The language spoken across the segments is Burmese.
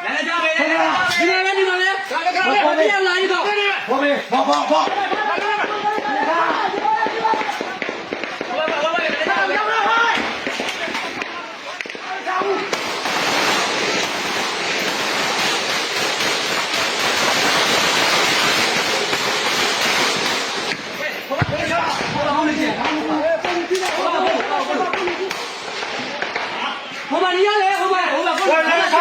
来加倍，你来，我这样来一个，我没，跑。后边你要来，后边，我来上。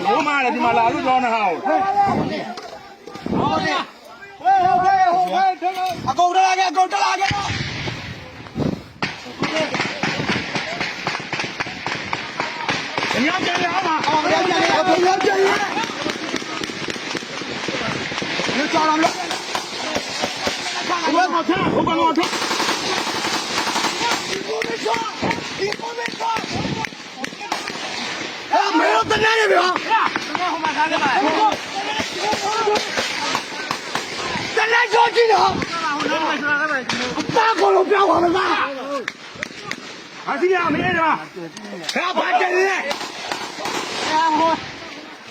罗马的地方哪路装的好？够这个，够这个。你要加油吗？我要加油！你抓他们！我往前，我往前。你不没说！哎，没有在哪里边？咱俩着急呢。打过了，别慌了啥？还是两没人吧？还怕真人？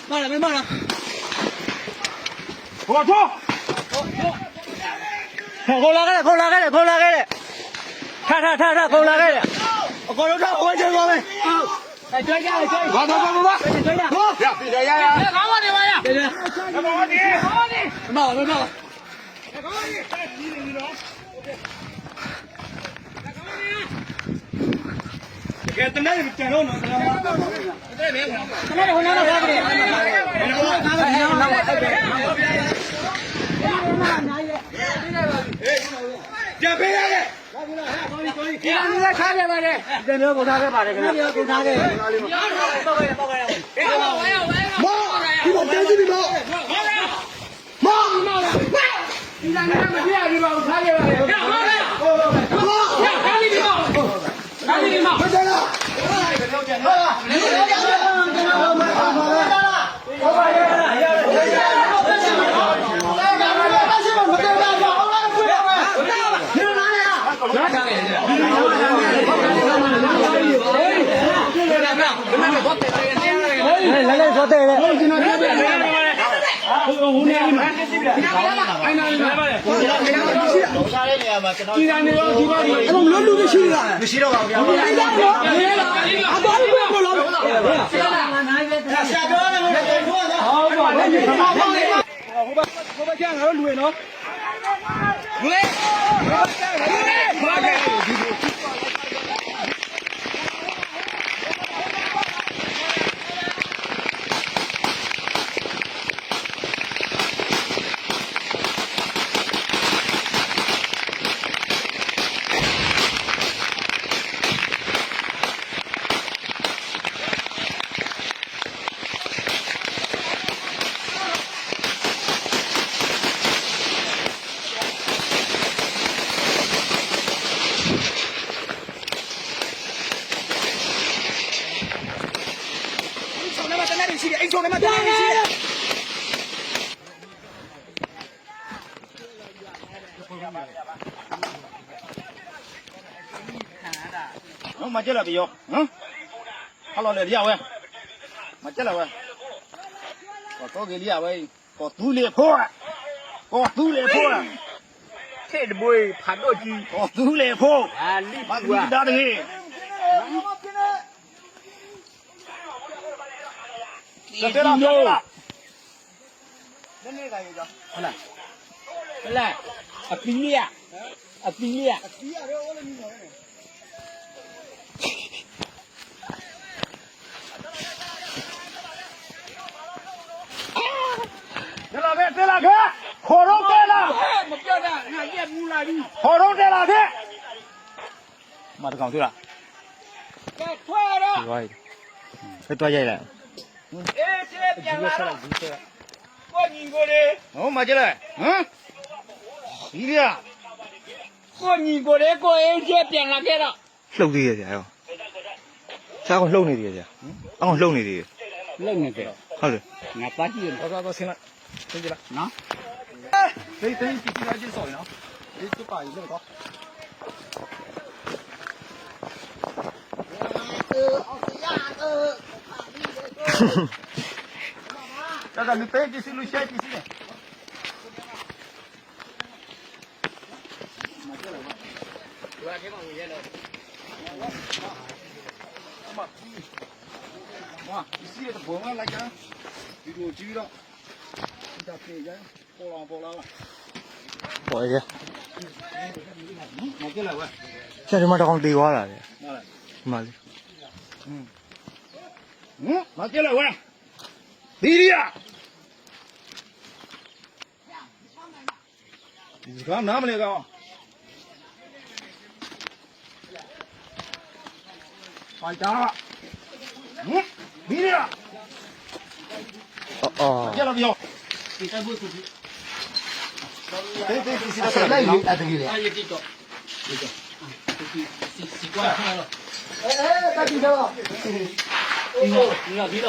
慢了，没慢了。我走。空拉开了。看，空拉开了。我有车，我先过来。哎，追下来，走。追下。别追呀！来，搞我的玩意。对。没冒。给等待你见着呢，知道吗？这边我。那我拿到哪里？别别别！你来看这吧这，这没有狗叉的吧这个？没有狗叉的。报告呀！妈，你把电视里头。妈，你让你们这样的吧，我看见了。赶紧报！快点了！来说对了。mà chết là bị vô, hello là đi à vậy, mà chết là vậy, có cái đi à vậy, có túi lê phô à, thế là bôi phản đôi chi, có túi lê phô, mà đi ra đi, cái đó vô, là, à pin lia. လာခဲ့ခေါ်တော့တဲ့လား မပြောတာငါရက်မူလာပြီ ခေါ်တော့တဲ့လားခဲ့မတကောင်တွေ့လား ကဲထွဲတော့ ဒီဝိုင်းဖက်တော့ရိုက်လိုက် အေးကျေပြန်လာတော့ကိုညီကိုလေ ဟောမကြလိုက်ဟမ်ဒီရ ကိုညီကိုလေကိုအေးကျေပြန်လာခဲ့တော့ လှုပ်သေးရဆရာရောစားကောင်လှုပ်နေသေးရဆရာအကောင်လှုပ်နေသေးရ လုံနေတယ် ဟုတ်တယ် ငါပါကြည့်ရ တော့ဆင်းလိုက်ဆင်းကြလား နော် တိတ်တိတ်ပြည်လာချင်းစော်ရနော်ဒီစပါရီလို့တော့ဒါကလူပဲကြည့်စီလူရှိုက်ကြည့်စီ 哇，你洗的不嘛来讲，比如举了，你咋这样？波浪了， ပေါ်ရ 拿进来喂， ဆရာဒီမှာတကောင်တေသွားတာလေ 拿来， ဒီမှာလေ 拿进来喂，弟弟呀，你看拿不那个？回家了，弟弟呀， အော် 见了没有？对，这是他来鱼，哎，这个的。哎呀这个习惯了哎，大弟了。你要知道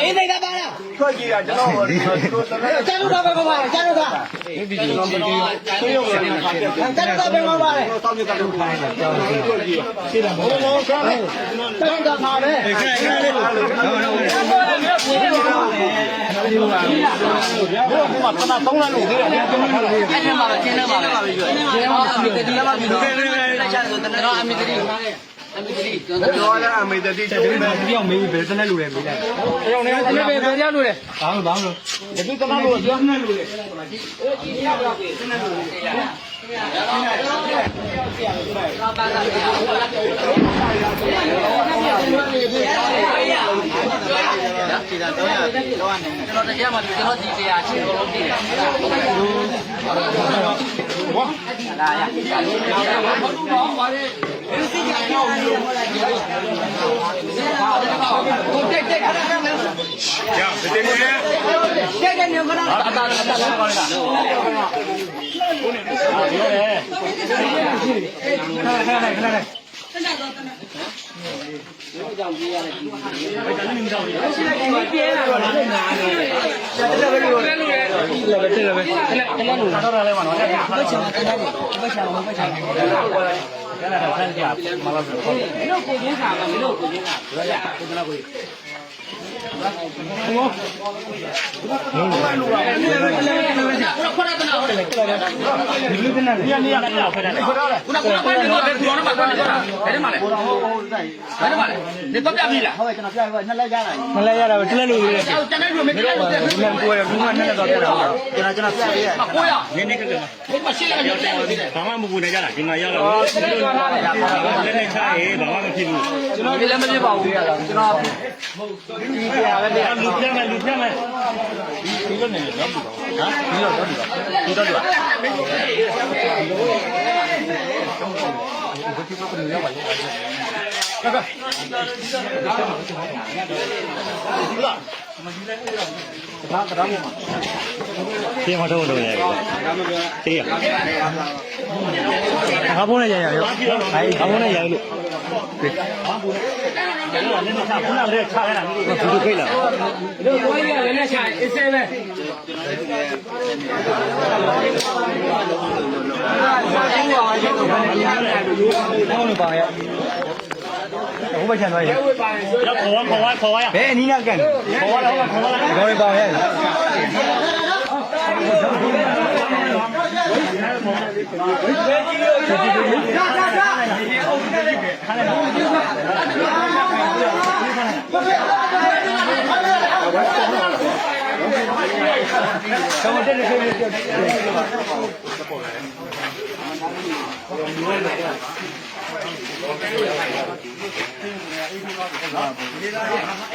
အေးနေတာပါလား ထွက်ကြည့်ရကျွန်တော်တို့ ကျန်လို့တော့ပဲပါကျန်လို့တော့ကျန်လို့တော့ပဲပါလေ တောင်းမြတ်ကတော့ခိုင်းတယ်ကျွန်တော်တို့ကြည့်ရှင်းတယ်ဘုံဘုံဆမ်းတယ် ကျန်တော့ပါပဲ ခဏလေးဘုံဘုံမှာတနာသုံးလလို့သေးတယ် အဲ့ဒီမှာကျင်းနေပါပဲကျင်းနေပါအမေတတိမှာပြီးတော့လက်ချဆိုတော့အမေတတိကျွန်တော် ပြောလဲအမေတတိကျုံးတယ် ဒီအောင်မေးဘယ်စနဲ့လူလဲမေးလိုက် တယောက်နဲ့ အမေပဲဘယ်ရောက်လို့လဲ ဘာလို့ဘာလို့ ဒီတနာလို့ပြောနေလို့လေ ကျွန်တော်တရားမှာကျွန်တော်ဒီတရားချင်းလုံးတည်တယ်ဝါလာရတက်တက်ခဏခဏ ရတဲ့နေ တက်တက်နေခဏအတားအတားပါလား你到家里了？好，ကျွန်တော်ပြရပါနှစ်လက်ရလာ မလဲရတာပဲတလက်လူလေး ကျွန်တော်တို့မကြည့်လိုက်ဘူး ဒီမှာကိုယ်ကဘူးမှနဲ့တော့ပြတာကျွန်တော်ပြရရ ကိုရ နင်းနေကြတယ် ဘယ်မှာရှိလဲကျွန်တော်တို့ ဘာမှမပူနေကြတာဒီမှာရောက်တော့လက်နဲ့ချရေးဘာမှမဖြစ်ဘူး ကျွန်တော်လည်းမဖြစ်ပါဘူးကျွန်တော်ဒီပြရပဲပြ လူပြမယ်လူပြမယ်ဒီလိုနေတော့ဘူးဟမ်ဒီလိုတော့ဒီတော့ဒီပြေမတော့လို့ရတယ်တေးရ ငါဖုန်းနဲ့ရရရောငါဖုန်းနဲ့ရလို့ခုနကလည်းချရတာဘူးသူခိတ်လာတို့ကိုကြီးကလည်းနဲ့ချအစ်စဲပဲဘောင်းပါရဟိုဘက်ချန်သွားရခေါ်ဝါဘယ်အနီးနာကန်ခေါ်ဝါတော့ခေါ်ဝါဘောင်းပါရ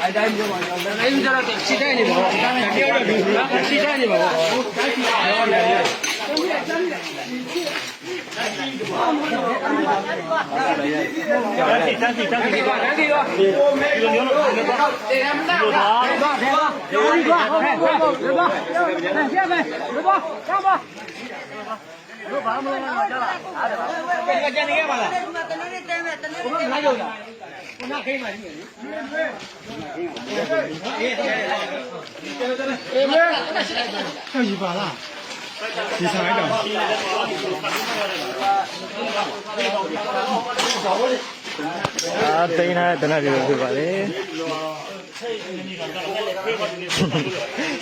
အဲ့တိုင်းပြောပါတော့လည်းကြတော့ခြေတိုင်းနေပါဘောတယောက်တော့ခြေတိုင်းနေပါဘောဘာမလဲတော့ကြလားအဲ့ဒါကြနေရပါလားတနေ့တဲမဲ့တနေ့တဲလာရောက်တာခုနခိမ့်မှရှိတယ်လေအေးပါလားဒီဆိုင်တော့တိန်းထားတဲ့တနက်တွေဖြစ်ပါလေ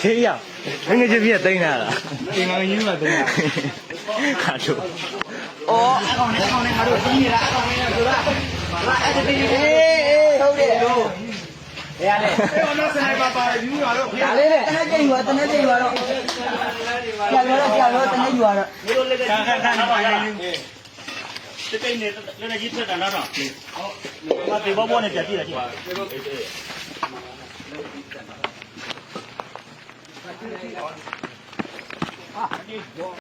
ခေးရငွေချပြည့်တိန်းထားတာတင်ငါရင်းမှာတိန်းတာခါချိုအော်အကောင်နဲ့ငါတို့ပြီးနေတာအကောင်နဲ့ဆိုတာအဲ့ဒါဒီဟုတ်တယ်ရတယ်အဲ့တော့စနိုက်ပါပါယူရတော့ဒါလေးနဲ့တနေ့ကျင်းယူတနေ့ကျင်းယူတော့ကြာတော့တနေ့ယူတော့မျိုးလေးခါပါရင်တကိနေလည်းကြီးထွက်တာတော့ဟုတ်ငါဒီဘောနဲ့ပြပြတာရှိပါ